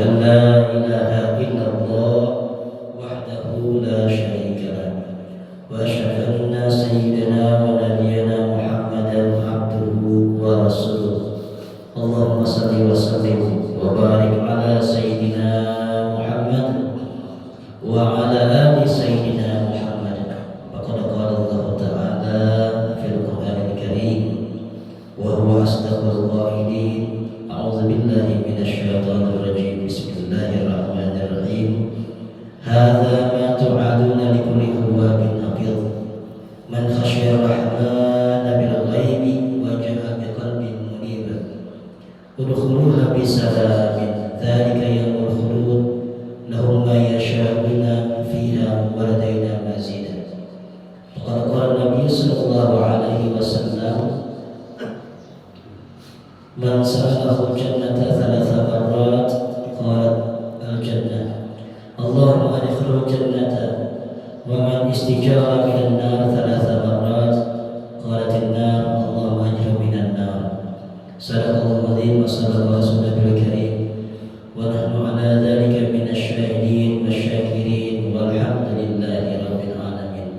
لا إله إلا الله وحده لا شريك له وأشهد أن سيدنا ونبينا محمدا عبده ورسوله اللهم صل وسلم وبارك على سيدنا محمد وعلى آل سيدنا محمد فقد قال الله تعالى في القرآن الكريم وهو أصدق القائلين أعوذ بالله من الشيطان الرجيم بسم الله الرحمن الرحيم هذا ما توعدون لكل أواب حفيظ من خشي الرحمن بالغيب وجاء بقلب منيب ادخلوها بسلام ذلك يوم الخلود لهم ما يشاءون فيها ولدينا مزيد وقد قال النبي صلى الله عليه وسلم من سأله الجنة ثلاث مرات قالت الجنة اللهم أدخله الجنة ومن استجار من النار ثلاث مرات قالت النار اللهم أجره من النار صدق الله العظيم وصدق رسوله الكريم ونحن على ذلك من الشاهدين والشاكرين والحمد لله رب العالمين.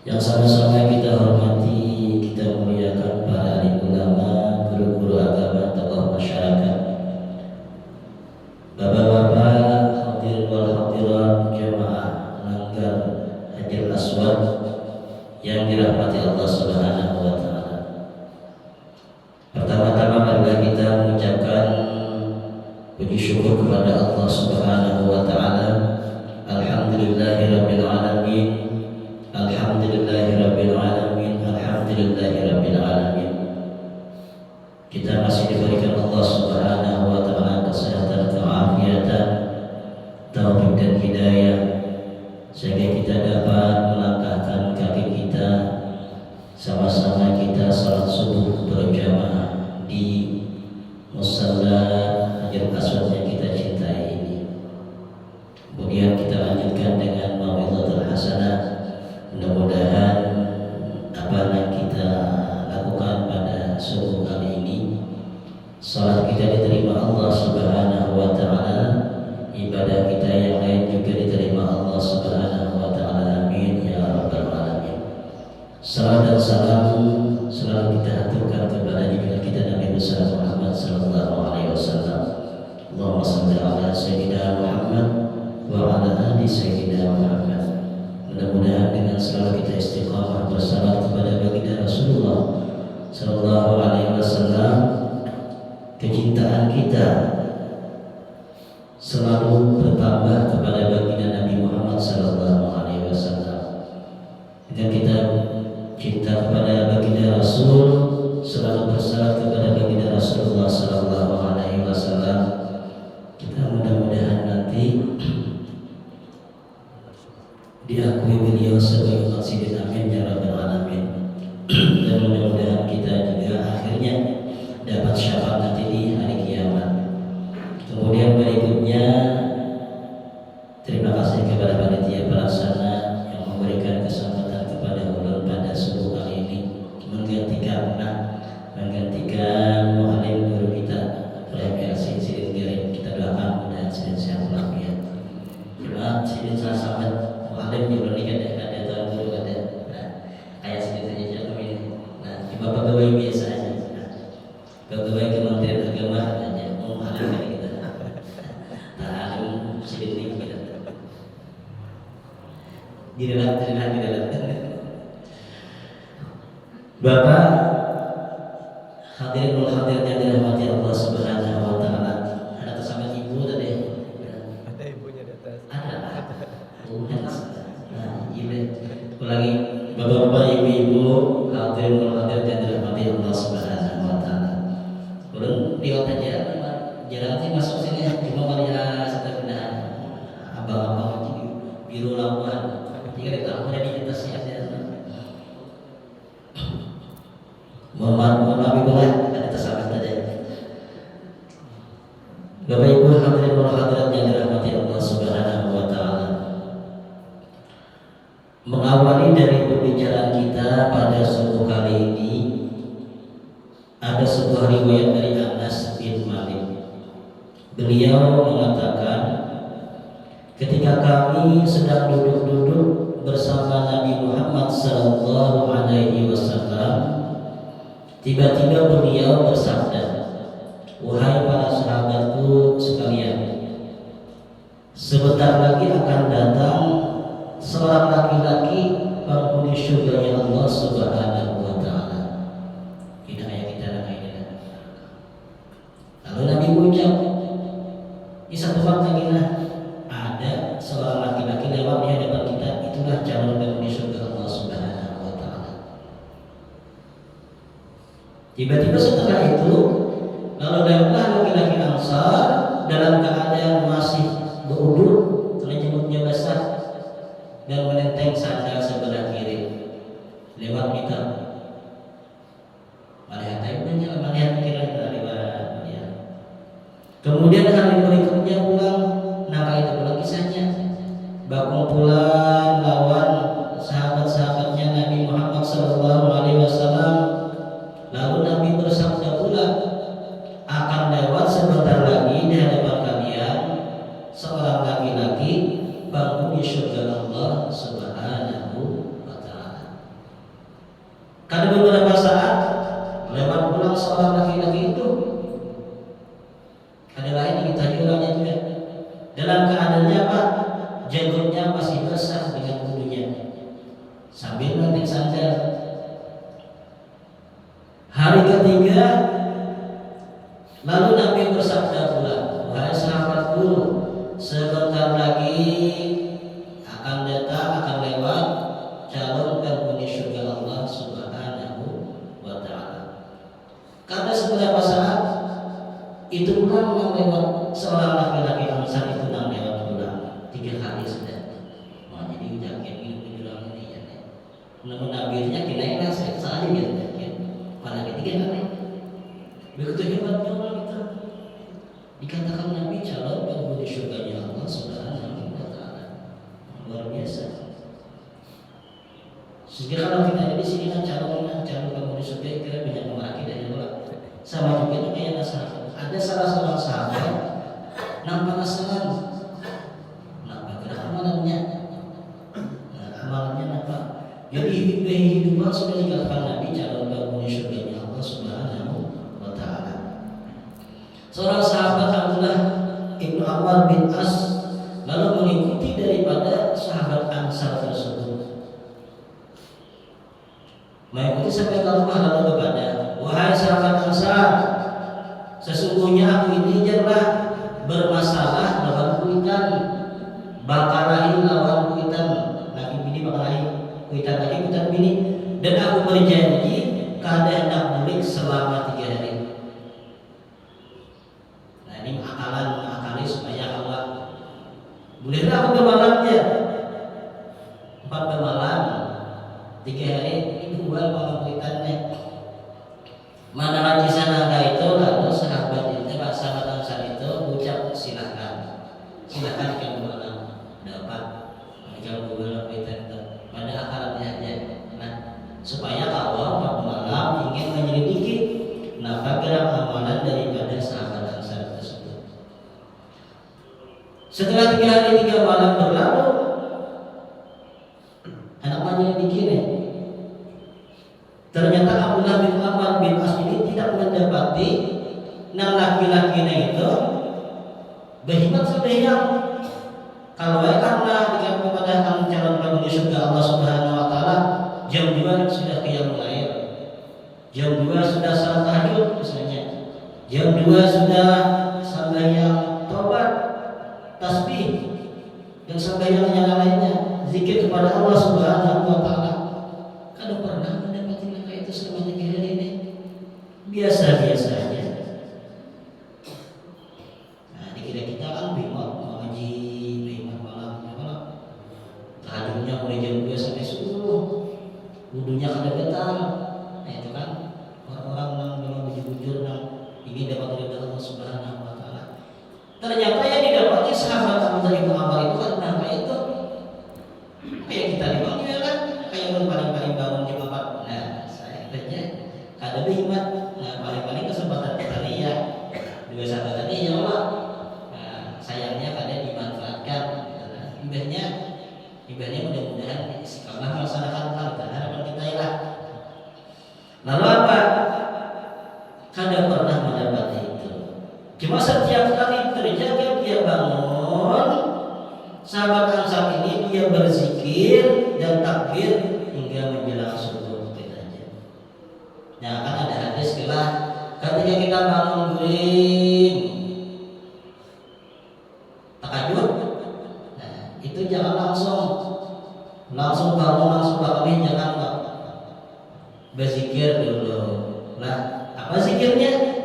Yang sama-sama kita hormati, kita muliakan para alim ulama, guru-guru agama, tokoh masyarakat, bapak-bapak, hadirin wal hadirat, jemaah Langgar Hajar Aswad yang dirahmati Allah Subhanahu wa taala. Pertama-tama marilah kita mengucapkan puji syukur kepada Allah Subhanahu wa taala. Alhamdulillahirabbil alamin. Alhamdulillahirabbil alamin. Alhamdulillahirabbil alamin. Kita masih diberikan Allah Subhanahu wa taala kesehatan, keafiatan, taufik dan hidayah sehingga kita dapat melangkahkan kaki kita sama-sama kita salat subuh berjamaah di musalla Hajar Aswad yang kita cintai ini. Kemudian kita lanjutkan dengan mau'izatul hasanah. Mudah-mudahan apa yang kita lakukan pada subuh kali ini, salat kita diterima Allah Subhanahu wa taala, ibadah kita yang lain juga diterima Allah Subhanahu wa taala. Amin ya rabbal alamin. Salam dan salam selalu kita aturkan kepada junjungan kita Nabi besar Muhammad sallallahu alaihi wasallam. Allahumma shalli ala sayyidina Muhammad wa ala ali sayyidina Muhammad. Mudah-mudahan dengan selalu kita istiqamah bersalat kepada baginda Rasulullah sallallahu alaihi wasallam, kecintaan kita selalu bertambah kepada baginda Nabi Muhammad sallallahu alaihi wasallam. Dengan kita cinta kepada baginda Rasul, selalu bersalat kepada baginda Rasulullah sallallahu alaihi wasallam, kita mudah-mudahan nanti diakui beliau sebagai Masjidil Amin ya rabbal alamin. Dan mudah-mudahan kita juga akhirnya dapat syafaat nanti di hari kiamat. Kemudian berikutnya terima kasih kepada panitia pelaksana yang memberikan kesempatan kepada ulun pada subuh kali ini menggantikan muallim guru kita Prof. Sidin Giring. Kita doakan mudah Sidin sehat walafiat. Jemaah Sidin sahabat muallim juga nih ada tahun guru ada. Nah, kayak Sidin saja jatuh ini. Nah, cuma pegawai biasa aja. Pegawai Kementerian Agama aja muallim kali kita. Ta'alim Sidin ini kita. Direlat. Bapak hadirin wal hadirat yang dirahmati Allah Subhanahu wa taala. Ada bersama ibu tadi. Ada ibunya di atas. Ada. Nah, ini ulangi bapak-bapak, ibu-ibu, hadirin wal hadirat yang dirahmati Allah Subhanahu wa taala. Ulun lihat aja jarang sih masuk sini, cuma melihat setelah abang-abang biru lawan. Jika kita ada di atas ya. Mohon maaf boleh ada tersalah tadi. Bapak Ibu hadirin wal hadirat yang dirahmati Allah Subhanahu wa taala. Mengawali dari pembicaraan kita pada subuh kali ini, ada sebuah riwayat dari Anas bin Malik Beliau mengatakan, ketika kami sedang duduk-duduk bersama Nabi Muhammad sallallahu alaihi wasallam, tiba-tiba beliau bersabda, "Wahai para sahabatku sekalian, sebentar lagi akan datang seorang laki-laki penghuni surganya Allah Subhanahu wa taala." Hidayah kita dan hidayah. Lalu Nabi mengucap, di satu waktu lagi ada seorang laki-laki lewat di hadapan kita, itulah calon penghuni surga Allah Subhanahu wa taala. Tiba-tiba setelah itu, lalu lewatlah laki-laki Ansar dalam keadaan masih beruduk, rambutnya basah dan menenteng sandal sebelah kiri. Lewat kita, melihat kira lewat ya. Kemudian hari berikutnya pulang, maka itu pula kisahnya. Berkumpulan lawan sahabat-sahabatnya Nabi Muhammad SAW. Lalu Nabi bersabda pula, akan lewat sebentar lagi di hadapan kalian seorang laki-laki penghuni surga Allah Subhanahu wa taala. Kada beberapa saat lewat pulang seorang laki-laki itu, ada lain yang kita jualnya juga. Dalam keadaannya apa? Jenggotnya masih basah dengan bulunya, sambil memetik sandal. Hari ketiga, lalu Nabi bersabda pula, wahai sahabatku, sebentar lagi akan datang, akan lewat calon penghuni surga Allah Subhanahu wa taala. Karena seberapa saat itu pulang yang lewat seorang laki-laki Ansar itu yang lewat pulang 3 kali sudah. Mau jadi jaket ini bilang ini ya. Namun Nabi-nya kira-kira saja gitu. Pada ketiga kali. Begitu hebatnya orang itu. Dikatakan Nabi calon penghuni surganya Allah Subhanahu wa taala. Luar biasa. Sehingga kalau kita di sini kan calon penghuni surga kira banyak laki dan orang. Sama juga itu kayak sahabat. Ada salah seorang sahabat nampak penasaran. Nampak kira amalannya. Amalannya nampak. Jadi kehidupan sudah dikatakan Nabi calon penghuni surganya Allah Subhanahu wa taala. Seorang sahabat Abdullah Ibnu Amr bin As lalu mengikuti daripada sahabat Ansar tersebut. Mengikuti sampai ke rumah lalu berkata, wahai sahabat Ansar, sesungguhnya aku ini jelah bermasalah lawan kuitan, bakalahi lawan kuitan, laki bini bakalahi kuitan laki kuitan bini, dan aku berjanji kada hendak mulik selama 3 hari. Nah ini akali supaya Allah bolehlah aku bermalamnya 4 bermalam 3 hari itu buat malam kuitannya. Mana lagi sana itu lalu sahabat Ansar itu ucap silakan yang malam dapat kalau bermalam kuitan itu pada akalannya aja. Nah supaya kalau malam ingin menyelidiki napa gerak amalan daripada sahabat Ansar tersebut. Setelah 3 hari 3 malam berlalu, anak menyelidiki nih. Ternyata Abdullah bin Amr bin As ini tidak mendapati nang laki-lakinya itu berhikmat sebenarnya. Kalau karena dikatakan kepada calon penghuni surga Allah Subhanahu wa taala, jam 2 sudah qiyamul lail, jam 2 sudah salat tahajud misalnya, jam 2 sudah sembahyang tobat, tasbih dan sembahyang yang lainnya, zikir kepada Allah Subhanahu wa taala. Kalau pernah mendapati mereka itu selama 3 hari ini biasa-biasa aja. Nah, dikira kita kan bimot mengaji, bimot malam, tahajudnya mulai jam 2 sampai subuh, wudunya kadang-kadang. Nah itu kan orang-orang yang memang bujur-bujur yang ingin dapat ridha Allah Subhanahu wa taala. Ternyata yang didapati sahabat Abdullah bin Amr itu kan kayak itu kayak kita dipanggil kan, kayak yang paling-paling bangun di bapak. Nah saya kerja kada berhikmat. Nah paling-paling kesempatan kita ya 2 sahabat tadi ya Allah setiap kali terjaga dia bangun, sahabat Ansar ini dia berzikir dan takbir hingga menjelang subuh saja. Nah, kan ada hadis bilang ketika kita bangun guring tahajud, nah itu jangan langsung bangun langsung bangun, jangan berzikir dulu. Nah, apa zikirnya?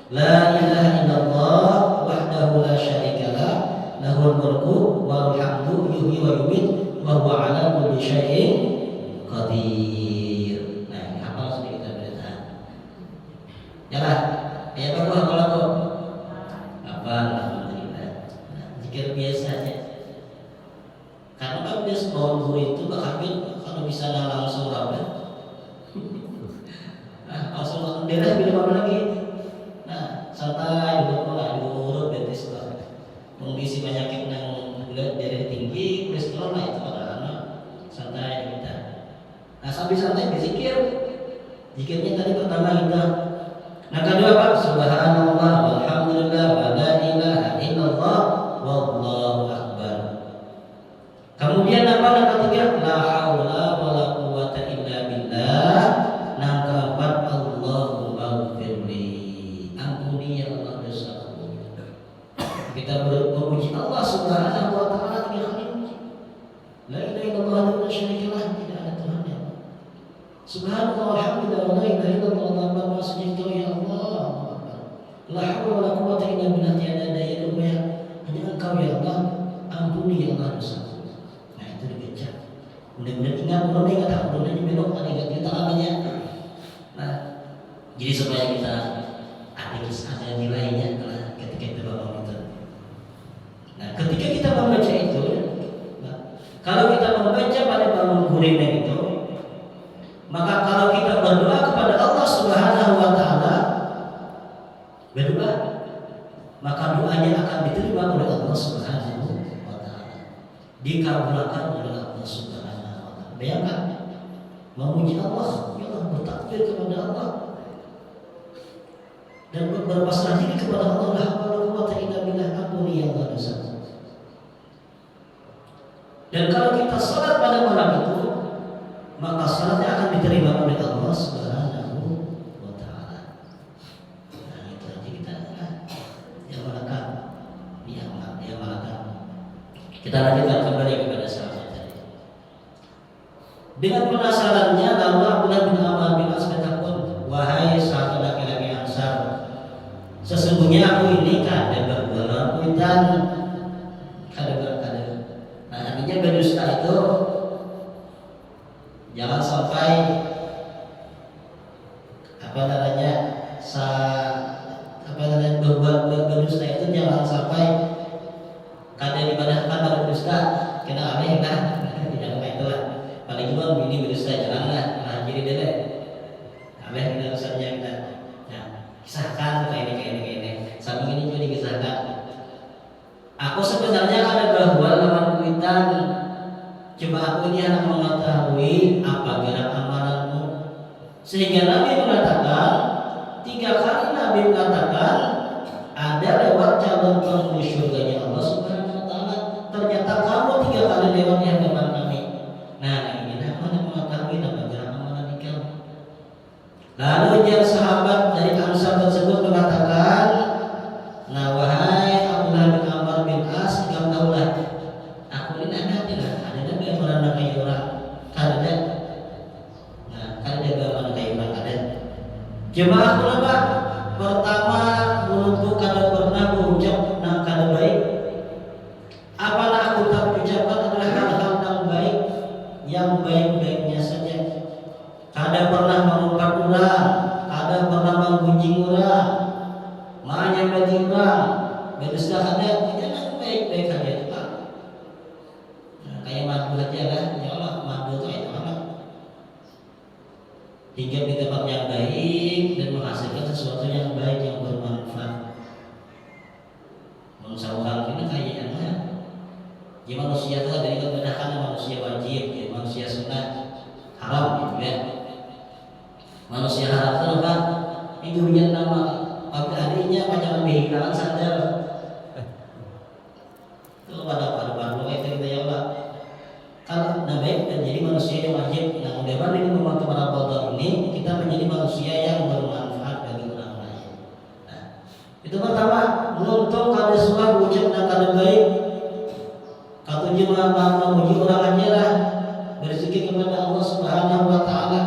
La ilaha illallah wahdahu la syarikalah lahul mulku wal hamdu yuhyi wa yumiit wa huwa ala kulli syai'in qadir. Nah, apa sedikit kita berita? Ya lah, ya apa aku? Apa alhamdulillah. Nah, zikir biasa aja. Karena kan dia sebelum itu bakal kalau bisa langsung rapat. Nah, langsung beres bila apa lagi? Nah, santai dulu lah, diurut betis lah. Mengisi penyakit yang gula darah tinggi, kolesterol lah itu pada anak. Santai kita. Nah, sambil santai berzikir. Zikirnya tadi pertama kita. Nah, kedua apa? Subhanallah walhamdulillah wa la ilaha illallah wallahu akbar. Kemudian apa yang ketiga? La haula wala quwwata illa billah. Yang keempat, Allahumma ghfirli. Ampuni ya Allah dosaku. Kita memuji Allah Subhanahu wa taala 3 kali muji. La ilaha illallah wa la syarika lah, tidak ada Tuhan yang lain. Subhanallah walhamdulillah wa la ilaha illallah wallahu akbar. Ya Allah. La haula wala quwwata illa billah, tiada daya upaya hanya Engkau ya Allah. Ampuni ya Allah dosaku. Nah, itu dibaca. Mudah-mudahan ingat, mudah-mudahan belok tadi kita namanya. Nah, jadi supaya kita ada nilainya ketika kita bangun itu. Nah, ketika kita membaca itu, nah, kalau kita membaca pada bangun guringnya itu, maka kalau kita berdoa kepada Allah Subhanahu wa taala, berdoa, maka doanya akan diterima oleh Allah Subhanahu wa taala. Dikabulkan oleh Allah Subhanahu wa taala. Bayangkan memuji Allah, ya Allah, bertakbir kepada Allah dan berpasrah diri kepada Allah. La haula wala quwwata illa billah, ampuni ya Allah dosaku. Dan kalau kita salat pada malam itu, maka salatnya akan diterima oleh Allah Subhanahu wa taala. Nah, itu aja kita yang melekat, yang melekat. Kita lanjutkan kembali kepada sahabat tadi. Dengan penasarannya, lalu Abdullah bin Amr bin As berkata, wahai sahabat laki-laki Ansar, sesungguhnya aku ini kada berbuat kuitan, kada. Nah, artinya berdusta itu jangan sampai berbuat berdusta itu jangan sampai kada dipadahkan berdusta kena aneh kan. Jangan kayak itulah. Paling juga ini berdusta janganlah. Nah, jadi deh. Aneh kita usahanya kita. Nah, kisahkan kayak ini. Samping ini juga dikisahkan. Aku sebenarnya ada berbuat lawan kuitan. Coba aku ini anak mengetahui apa gerak amalanmu. Sehingga Nabi mengatakan 3 kali Nabi mengatakan ada lewat calon penghuni surganya Allah Subhanahu wa taala. Ternyata kamu 3 kali lewat di hadapan kami. Nah, ini aku anak mengetahui apa gerak amalan kamu. Lalu yang sahabat dari Ansar tersebut mengatakan, nah wahai Abdullah bin Amr bin As, kamu tahulah aku ini ada nabi yang merana kayu orang kada. Nah, kada bagaimana kayu orang kada. Coba aku apa? Pertama, mulutku kada pernah berucap yang kada baik. Apalah aku tak ucapkan adalah hal-hal yang baik, yang baik-baiknya saja. Kada pernah mengungkap orang, kada pernah menggunjing orang, menyambat orang, berdusta kada, jangan baik-baik saja. Kayak madu aja lah, ya Allah, madu itu enak banget. Hingga di tempat yang baik dan menghasilkan sesuatu yang baik yang bermanfaat. Manusia orang ini kayaknya, ya manusia itu dari kebenaran manusia wajib, ya manusia sunnah haram gitu ya. Manusia haram itu apa? Itu yang nama adiknya jangan kehilangan sandal. Itu pada baru itu kita ya Allah. Kalau baik dan jadi manusia yang wajib. Nah, mudah-mudahan ini membantu para pelajar ini kita menjadi manusia yang bermanfaat bagi orang lain. Nah, itu pertama, menuntut kada semua ucap dan kada baik. Katujuh memuji orang aja lah, berzikir kepada Allah Subhanahu wa taala.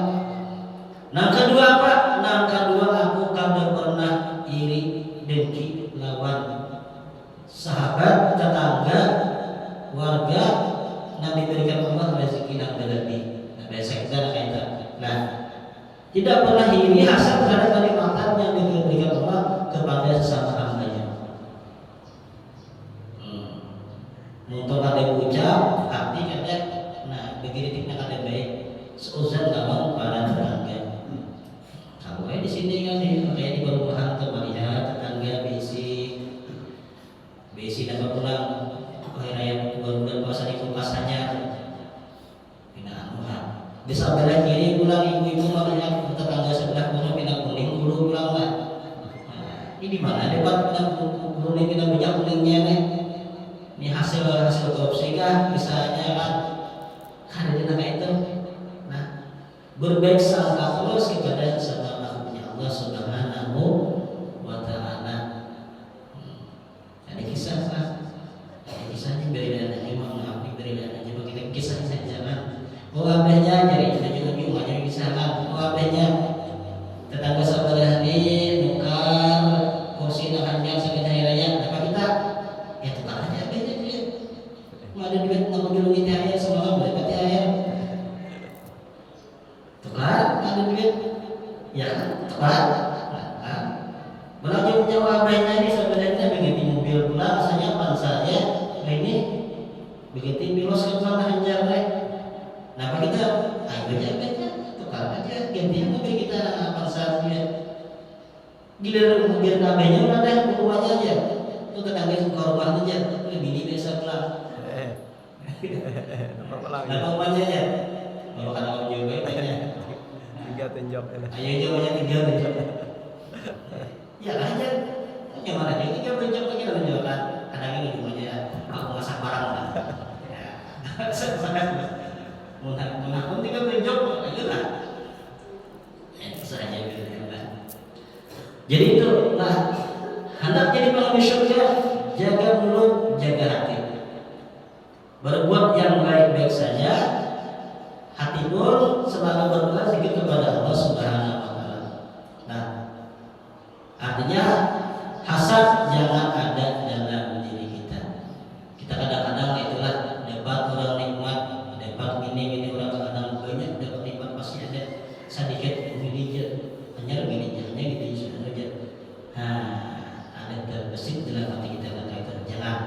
Nah, kedua apa? Nah, kedua aku kada pernah iri dengki lawan sahabat, tetangga, warga yang diberikan Allah rezeki yang berlebih. Nah, biasa kita kayak itu. Nah, tidak pernah iri hasad terhadap kenikmatan yang diberikan Allah kepada sesama hambanya. Untuk ada ucap, hati kata, nah begini tiknya kata baik, seuzan lawan para tetangga. Kamu kayak di sini kan nih, kayak di perumahan tuh melihat tetangga besi dapat pulang hari raya bulan puasa di kulkas saja. Pindah anuhan. Di sebelah kiri pulang ibu-ibu melihat tetangga sebelah kuno pindah kuning bulu pulang lah. Nah, ini di mana depan pindah kuning pindah minyak kuningnya nih? Ini hasil korupsi kah misalnya kan ada kayak itu. Nah, berbaik sangka terus kepada sesama makhluknya Allah Subhanahu wa taala. Ada kisah kan? Ada kisahnya beri aja maaf nih beri aja kita kisah saja kan. Oh abahnya jadi kita juga aja kisah kan. Oh abahnya tetangga sebelah ini nukar kursi nahannya sakit hari raya apa kita ya tukar aja abahnya dia. Mau ada duit mau dulu kita air semalam berapa air. Tukar ada duit ya tukar. Belajar jawab abahnya ini sebenarnya begitu mobil pula rasanya pansanya ini begitu bilos ke sana hanjar nah apa kita ayo aja tukar aja gantian mobil kita pansanya giliran mobil abahnya ada rumahnya aja itu tetangga korban aja lebih ini biasa pulang nah rumahnya aja kalau kata orang juga banyak 3 tenjok ayo jawabnya 3 tenjok ya aja gimana dia tiga benjok lagi dalam jualan kadang ini semuanya aku masak barang lah ya sangat menakut 3 benjok aja lah itu saja gitu kan jadi itu lah hendak jadi penghuni surga jaga mulut jaga hati berbuat yang baik-baik saja hati pun selalu berdoa zikir kepada Allah Subhanahu wa taala. Nah, artinya hasad jangan ada dalam diri kita. Kita kadang-kadang itulah dapat orang nikmat, dapat ini orang kadang banyak dapat nikmat pasti ada sedikit milijar, hanya milijarnya gitu saja. Ada terbesit dalam hati kita kata itu jangan.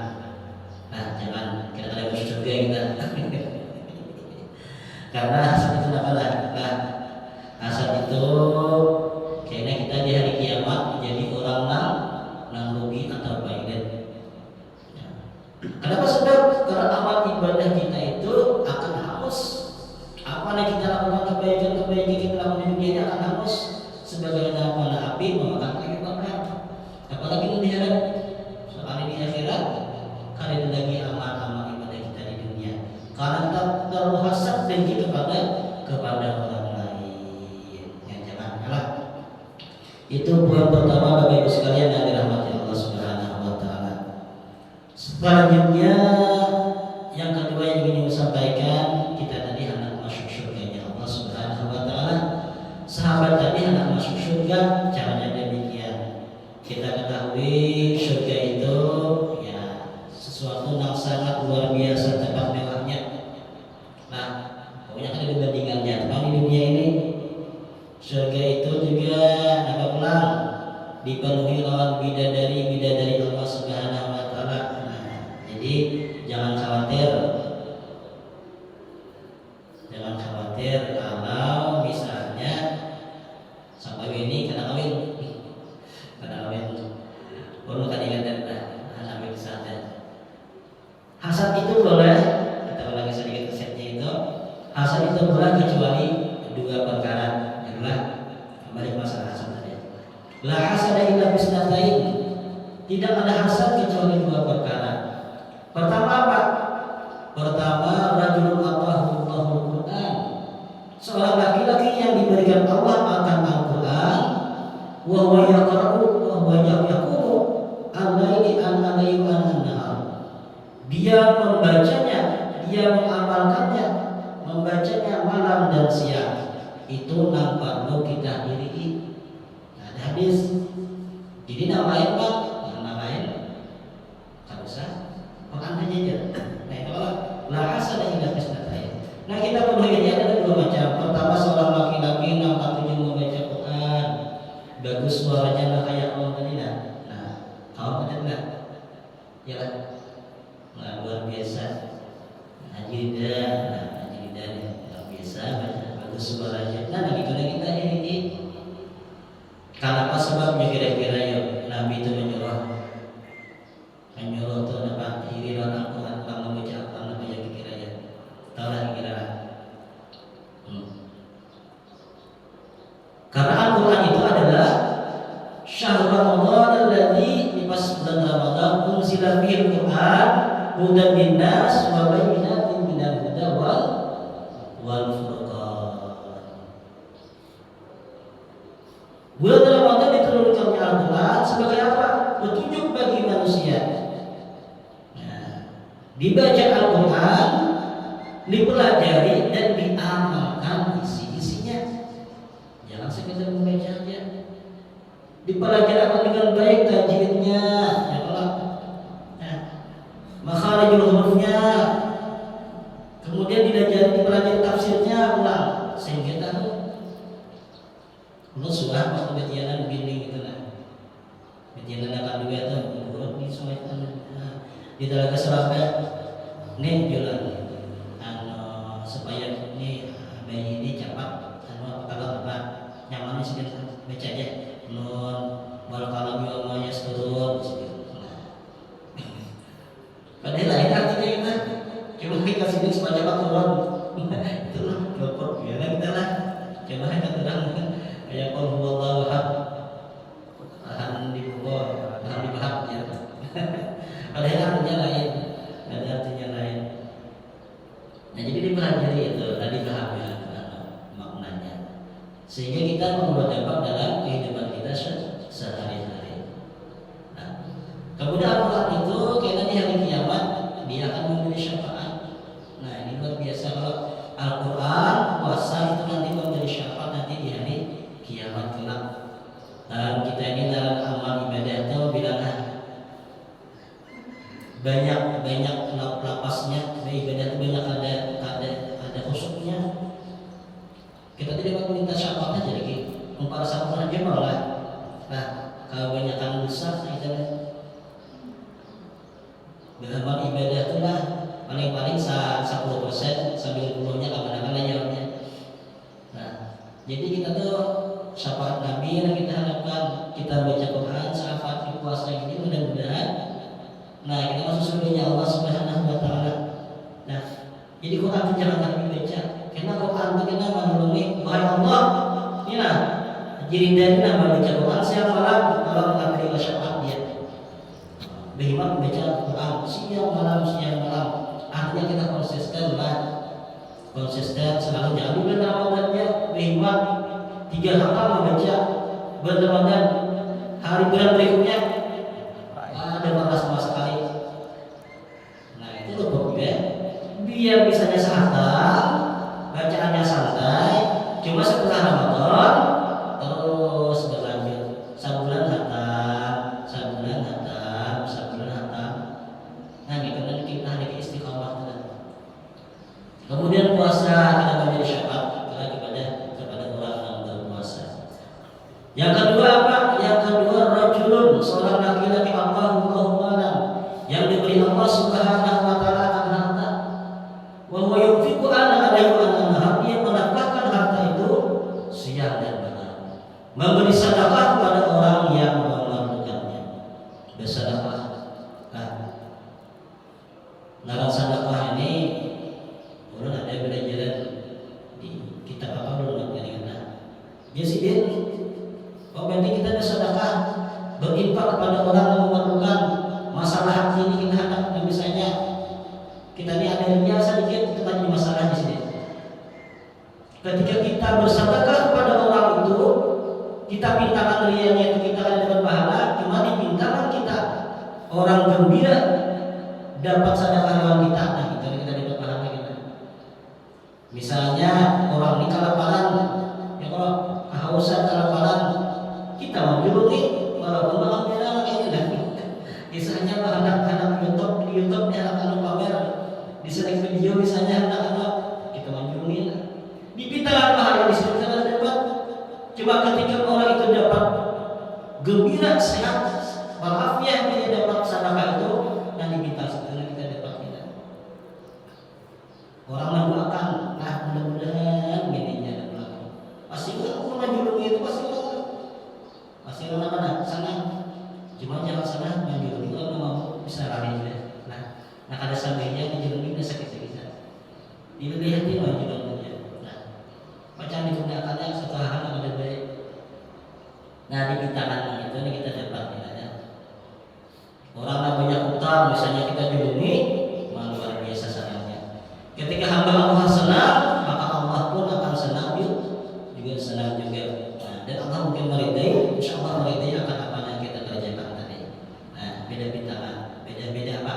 Nah jangan kita masuk surga kita. Karena hasad itu apalah? Nah hasad itu kayaknya kita di hari kiamat jadi orang nang rugi atau baik. Kenapa sebab? Karena amal ibadah kita itu akan hangus. Apa yang kita lakukan kebaikan kita lakukan di dunia ini akan hangus. Sebagaimana panah api memakan kayu bakar. Apalagi di akhirat. Soalnya di akhirat kada lagi amal-amal ibadah kita di dunia. Karena kita terlalu hasad dengki kepada orang lain. Yang jangan kalah. Itu poin pertama Bapak Ibu sekalian yang dirahmati Allah Subhanahu wa taala. Selanjutnya yang kedua yang ingin sampaikan, kita tadi hendak masuk surganya Allah Subhanahu wa taala. Sahabat tadi hendak masuk surga, caranya demikian. Kita ketahui surga itu ya sesuatu yang sangat luar biasa tempat mewahnya. Nah, pokoknya ada dibandingannya. Tapi di dunia ini surga itu juga dapat pulang dipenuhi lawan bidadari Allah Subhanahu wa taala. Nah, jadi jangan khawatir kalau misalnya sampai ini kena kawin perlu kan ingat dan anak misalnya hasad itu boleh kita ulangi sedikit resepnya itu hasad itu boleh kecuali 2 perkara adalah kembali masalah hasad tadi La hasada illa bisnatain. Tidak ada hasad kecuali dua perkara. Pertama apa? Pertama, rajulun atahu Allahul Quran. Seorang laki-laki yang diberikan Allah akan Al-Quran, wa huwa yaqra'u wa huwa yaqumu al-laili an-layli an-nahar. Dia membacanya, dia mengamalkannya, membacanya malam dan siang. Itu nampak lo kita diri. Ada hadis. Jadi nama lain Pak, nama lain tak usah. Quran aja. Nah itu la hasada illa bisnatain. Nah kita penuhi ini ada dua macam. Pertama seorang laki-laki nampak tujuh membaca Quran, bagus suaranya lah kayak orang tadi nah. Nah kau ada nggak? Ya lah. Nah luar biasa. Haji Ridha luar biasa bagus suaranya. Nah gitu kita ini. Kenapa sebabnya kira-kira ya Nabi itu menyuruh tuh apa hiriran Al-Quran kalau membaca Al-Quran apa yang kira ya tahu lah kira karena Al-Quran itu adalah syahrul Ramadan alladzi di pas bulan Ramadan unzila fihi Al-Quran hudan linnas wa bayyinatin minal huda wal furqan. Bulan Ramadan diturunkannya Al-Quran sebagai apa? Petunjuk bagi manusia. Nah, dibaca Al-Quran, dipelajari dan diamalkan isi-isinya. Jangan sekedar membaca aja. Dipelajari dengan baik tajwidnya, ya Allah. Nah, makharijul hurufnya. Kemudian dipelajari tafsirnya ulang sehingga tahu. Lu sudah waktu betianan begini gitu lah. Betianan akan juga tuh huruf ini semua itu. Di dalam keserapnya nih jualan supaya ini bayi ini cepat kalau apa nyamannya sedikit baca aja nun walau kalau biomanya turun padahal lain artinya kita cuma kita sini supaya cepat turun itu lah kelompok ya kita lah coba kita terang kayak kalau huwallahu ahad ahan di bawah ahan di bahak ya padahal artinya lain ada artinya lain. Nah jadi dipelajari itu tadi paham ya maknanya sehingga kita membawa dampak dalam kehidupan kita sehari-hari. Nah kemudian Al-Quran itu kayak tadi hari kiamat dia akan memberi syafaat. Nah ini luar biasa kalau Al-Quran puasa itu nanti memberi syafaat nanti di hari kiamat kelak. Dan kita ini dalam amal ibadah itu bilanglah banyak lapasnya ibadah itu banyak ada khusyuknya. Kita tidak mau minta syafaat aja lagi para sahabat aja malah nah kebanyakan besar itu beramal ibadah itu lah paling 10% sambil 10-nya kadang-kadang jawabnya. Nah jadi kita tuh syafaat Nabi yang kita harapkan kita baca Quran syafaat di puasa ini mudah-mudahan nah kita masuk surganya Allah Subhanahu wa taala. Nah, jadi Quran itu jangan kami baca. Karena Quran itu kita menolongi wahai Allah. Ini nah, jadi dari nama baca Quran siang malam kalau mengambil syafaat dia. Bagaimana membaca Quran siang malam. Artinya kita konsisten lah. Konsisten selalu jangan bulan Ramadannya bagaimana 3 hafal membaca bulan Ramadan hari bulan berikutnya ada batas sama sekali. Nah itu loh ya. Biar bisanya santai, bacaannya santai. Cuma setelah Ramadan terus berlanjut. Sebulan hatam. Nah gitu nanti kita hari istiqamah. Kemudian puasa kita menjadi syafaat kepada orang yang berpuasa. Yang kedua apa? Yang kedua rajulun seorang laki-laki yang diberi Allah Subhanahu wa taala harta. Wa huwa yunfiqu ala alayhi an-nahar dia menafkahkan harta itu siang dan malam. Memberi sedekah kepada orang yang memerlukannya. Bersedekah. Nah, sedekah ini ulun ada belajar di kitab apa ulun ingat. Jadi dia berarti kita bersedekah Ketika kita bersedekah kepada orang itu, kita pintakan rianya itu kita akan dapat pahala. Cuma dipintakan kita orang gembira dapat sedekah lawan kita, nah kita dapat pahala kita. Misalnya orang ini kelaparan, ya kalau kehausan kelaparan, kita menjulungi walaupun makan merah kayak gitu. Misalnya anak-anak YouTube di YouTube nya anak-anak pamer di selek video misalnya anak-anak kita menjulungi, dipintakan pahala di situ kita dapat. Coba ketika orang itu dapat gembira, sehat, walafiat dia dapat sedekah itu dan dipinta setelah kita dapat kita. Orang mendoakan, nah mudah-mudahan gininya dapat. Pasti kalau menjulungi itu pasti mana sana. Cuma jangan sana menjulungi kalau mau bisa lari. Nah kada sampainya menjulungi bisa sakit-sakit. Dilihat dia menjulungi. Nah macam digunakannya setelah hal yang lebih baik. Nah dipintakan itu kita dapat ya. Orang yang banyak utang misalnya kita julungi, luar biasa senangnya. Ketika hamba Allah senang, maka Allah pun akan senang juga senang juga. Nah, dan Allah mungkin meridai, insya Allah meridai akan apa yang kita kerjakan tadi. Nah beda pintakan, beda apa?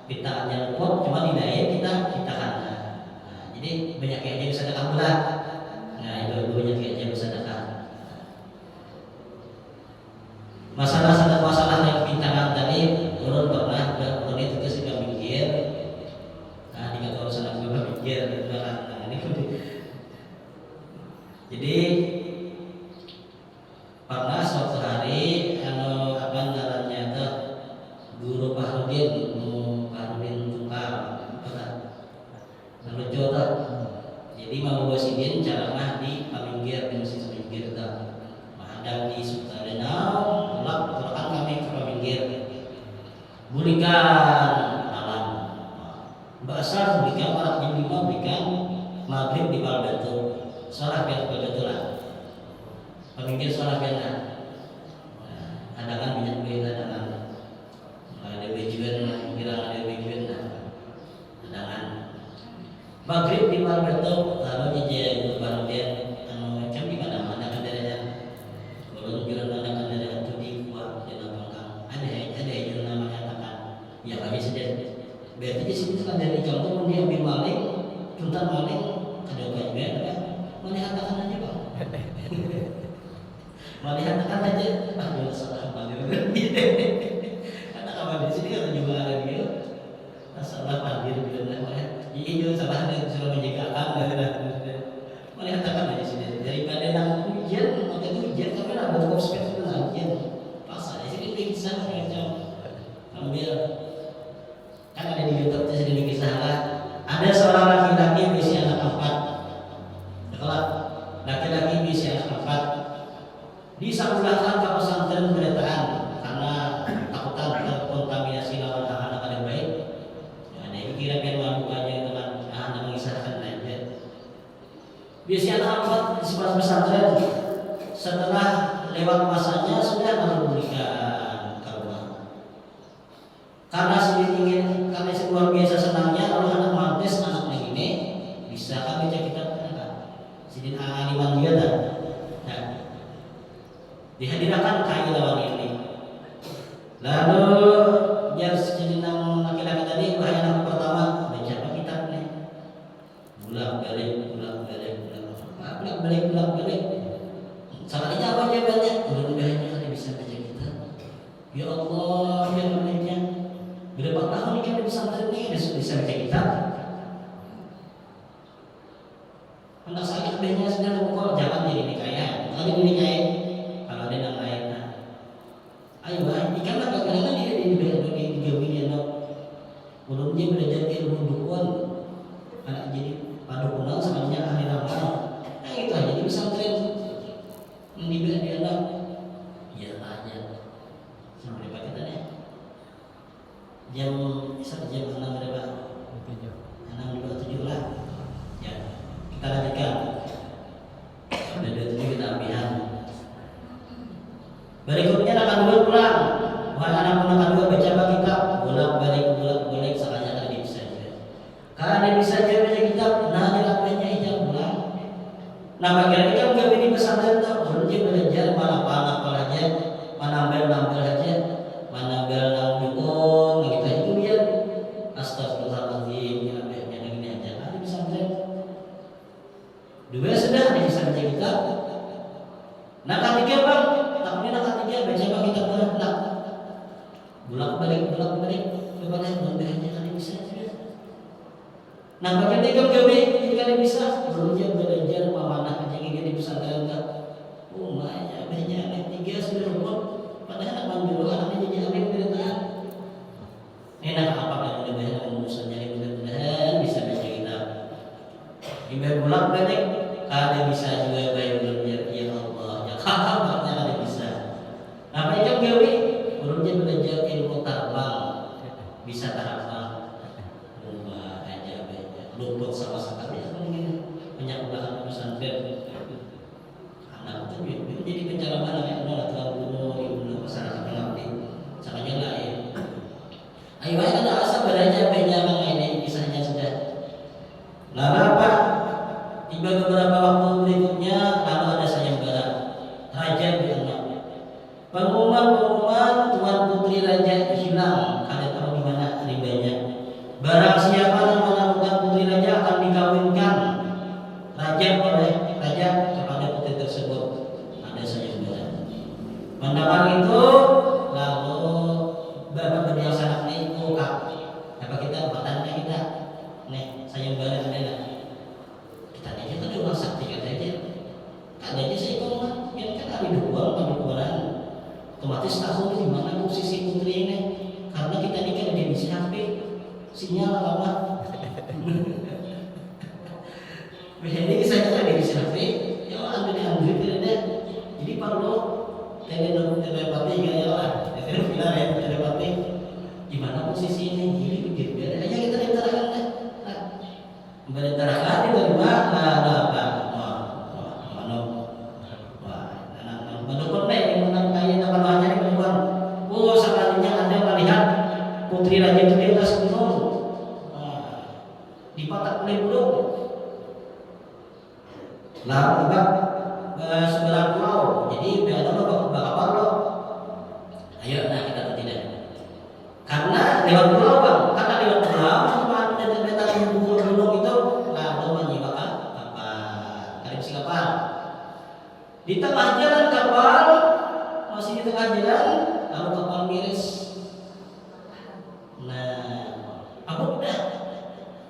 Pintakan yang kuat cuma dinaik kita pintakan. Nah, jadi banyak yang jadi sedekah pula. Nah itu banyak yang jadi sedekah. Masalah yang pintakan tadi urun pernah urun itu ke suka mikir. Nah di kata urusan aku mikir gitu kan. Nah ini jadi pernah suatu hari apa namanya tuh guru Bahrudin Tukar lalu jodoh. Jadi mau wasidin ceramah di Paminggir di masjid Paminggir itu. Ada di Sukadenau, Quran kami ke Paminggir. Berikan alam. Basar berikan para jemaah berikan maghrib di Balbatu. Salah biar Balbatu lah. Paminggir salah biar lah. Ada kan banyak beda dengan ada bejuan, kira ada bejuan lah. Ada kan maghrib di Balbatu lalu jadi baru dia macam di mana kan daerahnya. Kalau jualan ada itu di kuat di Lampang ada yang namanya katakan ya kami sedang berarti di sini kan dari contoh dia ambil maling tuntar maling ada kajian kan maling katakan aja bang maling katakan aja jual salah maling karena kawan di sini kan juga ada dia salah pandir bilang jadi jual salah dan sudah menjaga maling katakan aja sini daripada yang ujian maka itu ujian kami ada kos ujian pasal di sini bisa macam ambil kan ada di YouTube itu sedikit kisah ada seorang laki-laki berusia anak 4. Kalau laki-laki berusia anak 4 disambulkan ke pesantren keretaan karena takutan terkontaminasi lawan anak ada baik. Ada yang kira-kira melakukannya dengan anak mengisahkan aja. Biasanya anak 4 di sekolah pesantren setelah lewat masanya sudah memberikan ke rumah. Karena sendiri ingin karena luar biasa senangnya kalau anak mantes anak yang ini bisa kan baca kitab kan sidin aliman dia dah. Nah, dihadirkan kayu lawan ini. Lalu dia sidin laki-laki tadi bahaya anak pertama baca kitab nih. Bulak-balik. Salahnya apa jawabannya? Mudah-mudahan ada bisa baca kitab. Ya Allah, ya Allahnya. Berapa tahun ini kan di pesantren ini bisa baca kitab. Anak saya kebanyakan sedang memukul jangan jadi nikahan. Kalau jadi nikahan, kalau ada yang lain, ayo ikan lah kadang-kadang dia digawin ya nak. Mulutnya belajar ilmu dukun, anak jadi padukunan sebenarnya ahli ramal. Nah itu aja di pesantren mendidik dia nak. Ya aja. Sampai paketannya. Jam 6 berapa? 6:27 lah. Ya, kita lanjutkan. Udah 27 kita ambihan. Berikutnya anak kedua pulang. Wahai anak kedua baca kitab, bolak-balik salahnya tadi bisa juga. Karena bisa baca kitab, nah apanya hijab pulang. kepada bendahnya kali bisa juga. Nah bagaimana kalau gawe kali bisa berujar belajar pamanah aja gini di pesantren tak. Umanya banyak anak tiga sudah rumah padahal mandul anaknya jadi alim beritahan. Enak apa kan mudah-mudahan urusannya mudah-mudahan bisa baca kitab. Ibadah bulan balik ada bisa juga bayar belajar ya Allah ya kabarnya ada bisa. Nah mereka gawe berujar belajar ilmu terbang bisa terbang. Rumah aja banyak luput sama sekali apa ini banyak belakang pesantren. Anak itu jadi bicara mana kayak nol atau ilmu masyarakat pengerti caranya lain. Ayo ada asal beranya banyak ini kisahnya sudah. Lalu apa? Tiba beberapa waktu berikutnya lalu ada sayembara raja bilang pengumuman tuan putri raja itu hilang. Kalian tahu di mana ribanya? Barang siapa yang menemukan putri raja akan dikawinkan raja oleh raja kepada putri tersebut. Ada sayembara. Mendengar itu lalu bapak beliau sanak nih kak apa kita petanda kita nih sayembara ada lah kita aja kan orang sakti kata aja saya kok yang kan hari dua pembukuan otomatis tahu di mana posisi putri ini karena kita ini kan ada di HP sinyal lama ini kisahnya ada di HP ya ada di Android ada jadi perlu telepati ya lah telepati gimana posisi ini gini begitu biar aja kita bicarakan deh bicarakan di rumah ada apa putri raja itu di atas gunung dipatak oleh burung lalu sebelah pulau jadi biar bakal lo ayo nah kita tidak karena lewat pulau bang karena lewat pulau cuma data gunung itu lalu menyiapkan kapal si kapal di tengah jalan kapal masih di tengah jalan lalu kapal miris. Nah, apa udah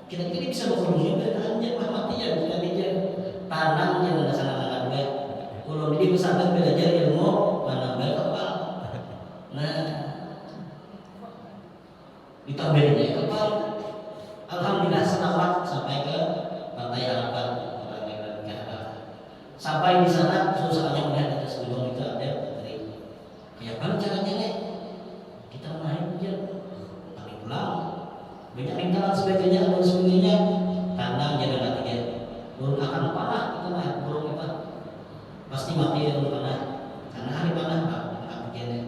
kira-kira bisa berfungsi bertahannya matinya bukan aja tanamnya dan sana-sana dua. Kalau di pesantren belajar ilmu mana kapal. Nah, ditambahinnya kapal. Alhamdulillah selamat sampai ke pantai Arafat. Sampai di sana susahnya melihat atas gunung itu ada putri. Ya kan caranya nih kita naik aja. Banyak rintangan sebagainya dan sebagainya tandang jalan ketiga burung akan panah kita naik burung kita pasti mati dalam panah karena hari panah pak begini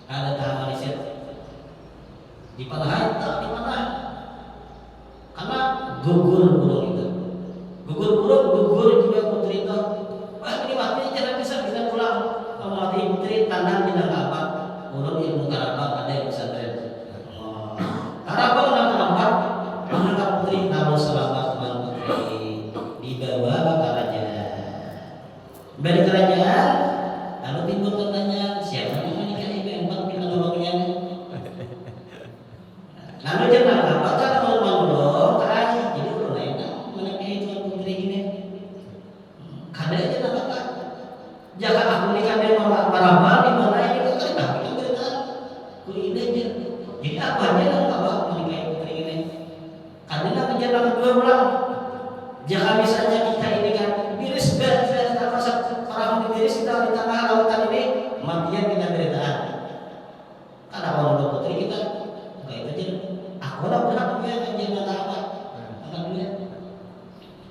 ada tahapan riset di panah tak di panah karena gugur burung itu gugur burung gugur juga putri itu wah ini mati jangan bisa pulang kalau mati putri tandang jalan apa burung ilmu karabang ada yang bisa Karabang dan Karabang menangkap putri lalu selamat tuan putri dibawa ke kerajaan. Dari kerajaan lalu timbul pertanyaan siapa yang menikah ibu empat bintang orangnya. Lalu jangan apakah mau kan jadi orang lain menikahi tuan putri ini. Kadang aja apakah jika aku nikah dengan Karabang di mana ini kan kita beritahu kuliah aja. Jadi apa aja karena menjelang 2 bulan jika misalnya kita ini kan biris para biris kita di tengah lautan ini matian kita beritaan karena kalau putri kita enggak itu aja aku lah berhak juga jangan apa akan juga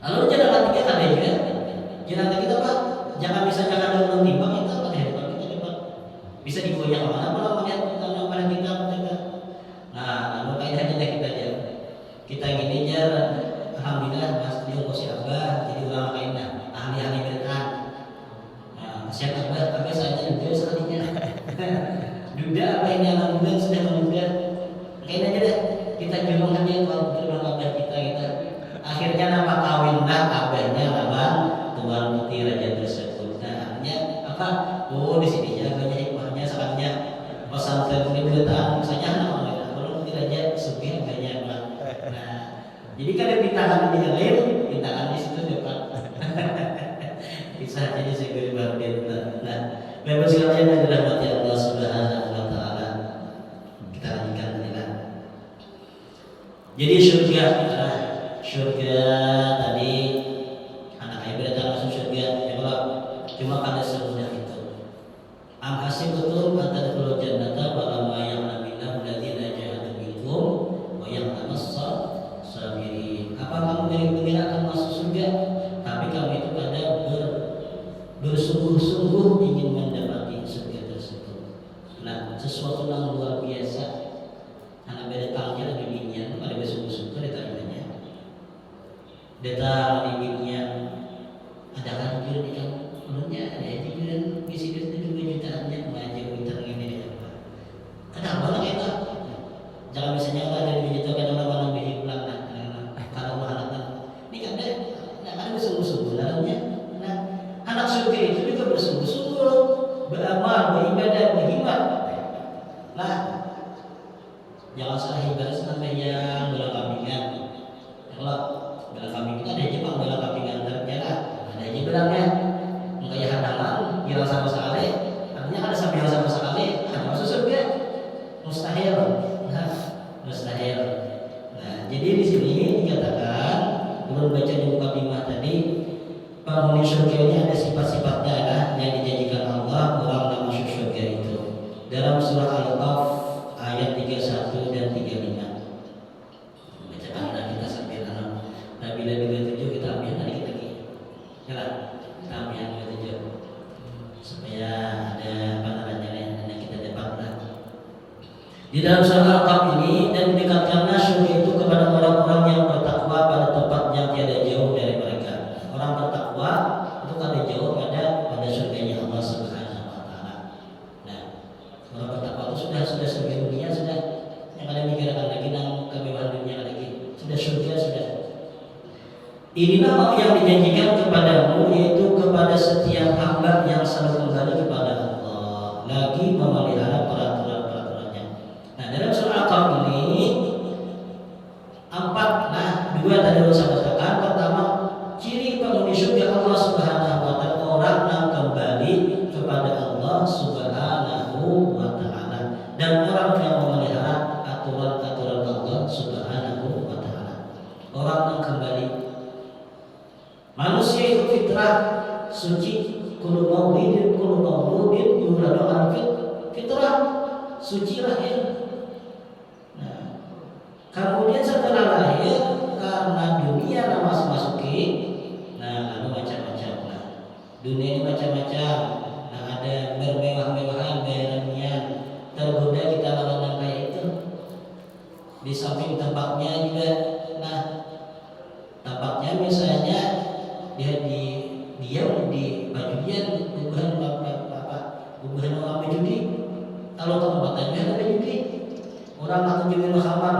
lalu jangan ketiga tadi juga jangan kita pak jangan bisa jangan ada orang timbang kita pada hebat kita hebat bisa digoyang mana melihat tentang pada kita nah lalu kaidahnya kita aja kita gini aja alhamdulillah mas dia posisi abah jadi ulama kaidah ahli-ahli beritaan nah siapa abah saya juga sekalinya duda apa ini alhamdulillah sudah menduda kain aja deh kita jolong aja tuan putri abah kita akhirnya nama kawinlah abahnya abang tuan putri raja tersebut nah artinya apa oh di sini ya banyak hikmahnya sangatnya pesantren ini beritaan misalnya anak kalau putri raja supir banyak Pak. Nah, jadi kalau pintakan di alim, pintakan di situ depan. Bisa jadi supir baru Nah, Bapak sekalian yang dirahmati Allah Subhanahu wa taala. Kita lanjutkan dengan. Jadi surga tadi anak ibu datang masuk surga, ya Allah. Cuma karena semudah itu. Am hasibtum an tadkhulul jannata wa lamma ya'lamu alladziina jahadu minkum wa ya'lamu as-sabirin. Apa kamu mengira akan masuk surga? Tapi kamu itu pada bersungguh-sungguh ingin mendapati surga tersebut. Nah, sesuatu yang luar biasa. Anak beda tangnya lebih minyak pada bersungguh-sungguh diterimanya. Datang ibunya ada kan jual di kampungnya ada jualan bisi itu 2 jutaannya aja winter ini apa ada banget itu jangan misalnya ada di digital kan orang lebih pulang kalau anak ini kan ada bersungguh-sungguh dalamnya. Nah, anak surga itu juga bersungguh-sungguh beramal beribadah berkhidmat. Nah, jangan salah ibadah sampai yang belakang kalau dalam kambing itu ada Jepang dalam kambing terjalan ada aja bilangnya enggak ya hadaman hilang sama sekali artinya ada sampai hilang sama sekali ada masuk surga mustahil. Mustahil. Nah, jadi di sini dikatakan menurut baca di mukadimah tadi penghuni surga ini ada sifat-sifatnya yang dijanjikan Allah orang yang masuk surga itu dalam surah Al-Qaf ayat 31 dan 35. Bila 27 kita ambil lagi. Ya, kita ambil 27 supaya ada pandangannya yang kita dapatkan. Di dalam surah Al-Qaf ini dan didekatkanlah surga itu kepada orang-orang yang bertakwa pada tempat yang tiada jauh dari mereka. Orang bertakwa itu ada jauh pada surganya Allah Subhanahu wa taala. Nah, orang bertakwa itu sudah surga dunia sudah yang ada mikirkan lagi nang kemewahan dunia lagi. Sudah surga sudah. Inilah yang dijanjikan kepadamu yaitu kepada setiap hamba yang selalu kembali kepada Allah lagi memelihara peraturan-peraturannya. Nah, dalam surah Al-Qaf ini 4 2 tadi saya katakan. Pertama, ciri penghuni surga Allah Subhanahu wa taala orang yang kembali kepada Allah Subhanahu wa taala dan orang yang memelihara aturan-aturan Allah Subhanahu wa taala. Orang yang kembali. Manusia itu fitrah suci, kullu maulidin yuladu an fitrah suci lahir. Nah, kemudian setelah lahir karena dunia masuki, nah lalu macam-macam lah. Dunia ini macam-macam. Nah, ada bermewah-mewahan, beranian, tergoda kita lawan kayak itu. Di samping tempatnya juga, nah tempatnya misalnya dia di bajuan bukan bukan orang judi. Kalau tempatnya ada judi orang atau judi kamar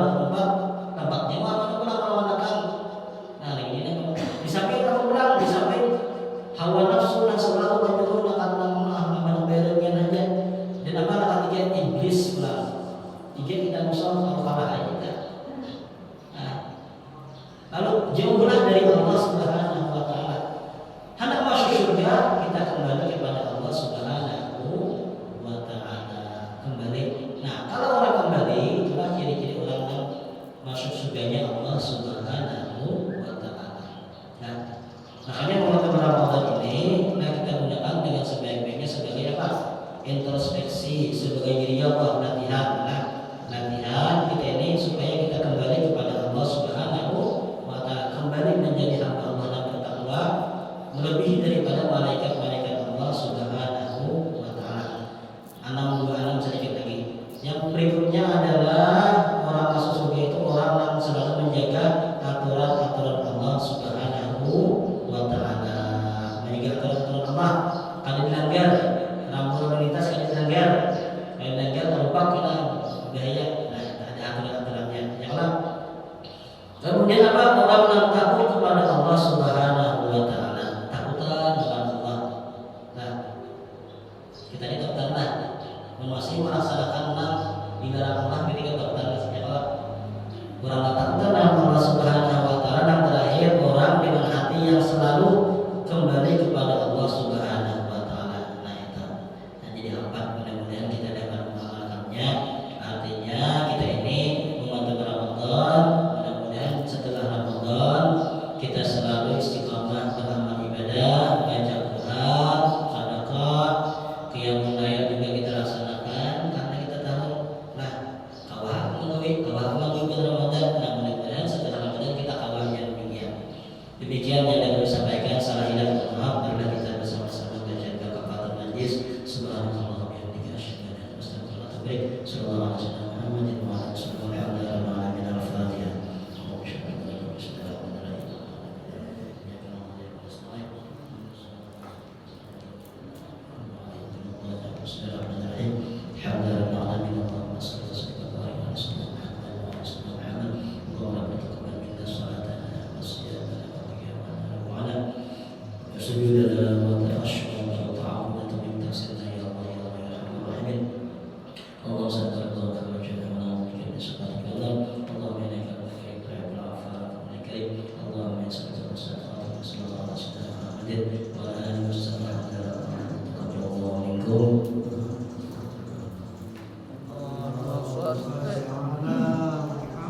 tempatnya mana pulang datang. Nah ini di samping orang pulang di samping hawa nafsu yang selalu menyuruh akan beranian aja dan apa ketiga iblis pulang kita musuh kalau kalah kita. Nah, lalu jauhlah dari Allah Subhanahu wa taala. Hendak masuk surga kita kembali kepada Allah Subhanahu wa taala. Kembali. Nah, kalau orang kembali itulah ciri-ciri orang yang masuk surganya Allah Subhanahu wa taala. Nah, makanya mengenai Ramadan ini kita gunakan dengan sebaik-baiknya sebagai apa? Introspeksi, sebagai diri Allah, latihan. Latihan kita ini supaya kita kembali kepada Allah Subhanahu wa taala, kembali menjadi hamba Allah dan bertakwa melebihi daripada malaikat-malaikat Allah Subhanahu wa taala. 626 sedikit lagi. Yang berikutnya adalah orang masuk surga itu orang yang selalu menjaga aturan-aturan Allah Subhanahu wa taala. Menjaga aturan-aturan Allah kalau dilanggar, rambu lalu lintas kalau dilanggar terlupa kita bahaya. Nah, ada aturan-aturannya. Yang kemudian apa? Orang yang takut kepada Allah Subhanahu wa taala. Takutan kepada Allah. Nah, kita ini takutan masih melaksanakan dilarang Allah ketika takutan sejak Allah. Orang takkan Allah Subhanahu wa taala dan terakhir orang dengan hati yang selalu kembali kepada Allah Subhanahu wa taala. Nah itu. Nah jadi empat, mudah-mudahan kita dapat mengamalkannya. Artinya kita ini umat Ramadan, mudah-mudahan setelah Ramadan kita selalu istiqamah beramal ibadah, baca Quran, sedekah, qiyamul lail juga kita laksanakan karena kita tahu lah kawah mengawin bulan Ramadan. Nah mudah-mudahan setelah Ramadan kita kawahnya demikian. Demikian yang dapat disampaikan, salah hilang mohon maaf. Marilah kita bersama-sama menjaga kafaratul majlis. Subhanallah wa bihamdihi asyhadu an la ilaha illa anta astaghfiruka wa atubu ilaik. Sallallahu alaihi wasallam Muhammadin wa ala alihi wa sahbihi al-Fatihah. سجودنا وتخشعنا وتعظمنا من تقصيرنا يا الله يا الله يا ارحم الراحمين. اللهم صل على محمد وجعلنا من صفاتك الله. اللهم انك الكريم تحب العفو يا كريم. اللهم انك صلى الله عليه وسلم وعلى اله وصحبه وسلم. تقبل الله منكم.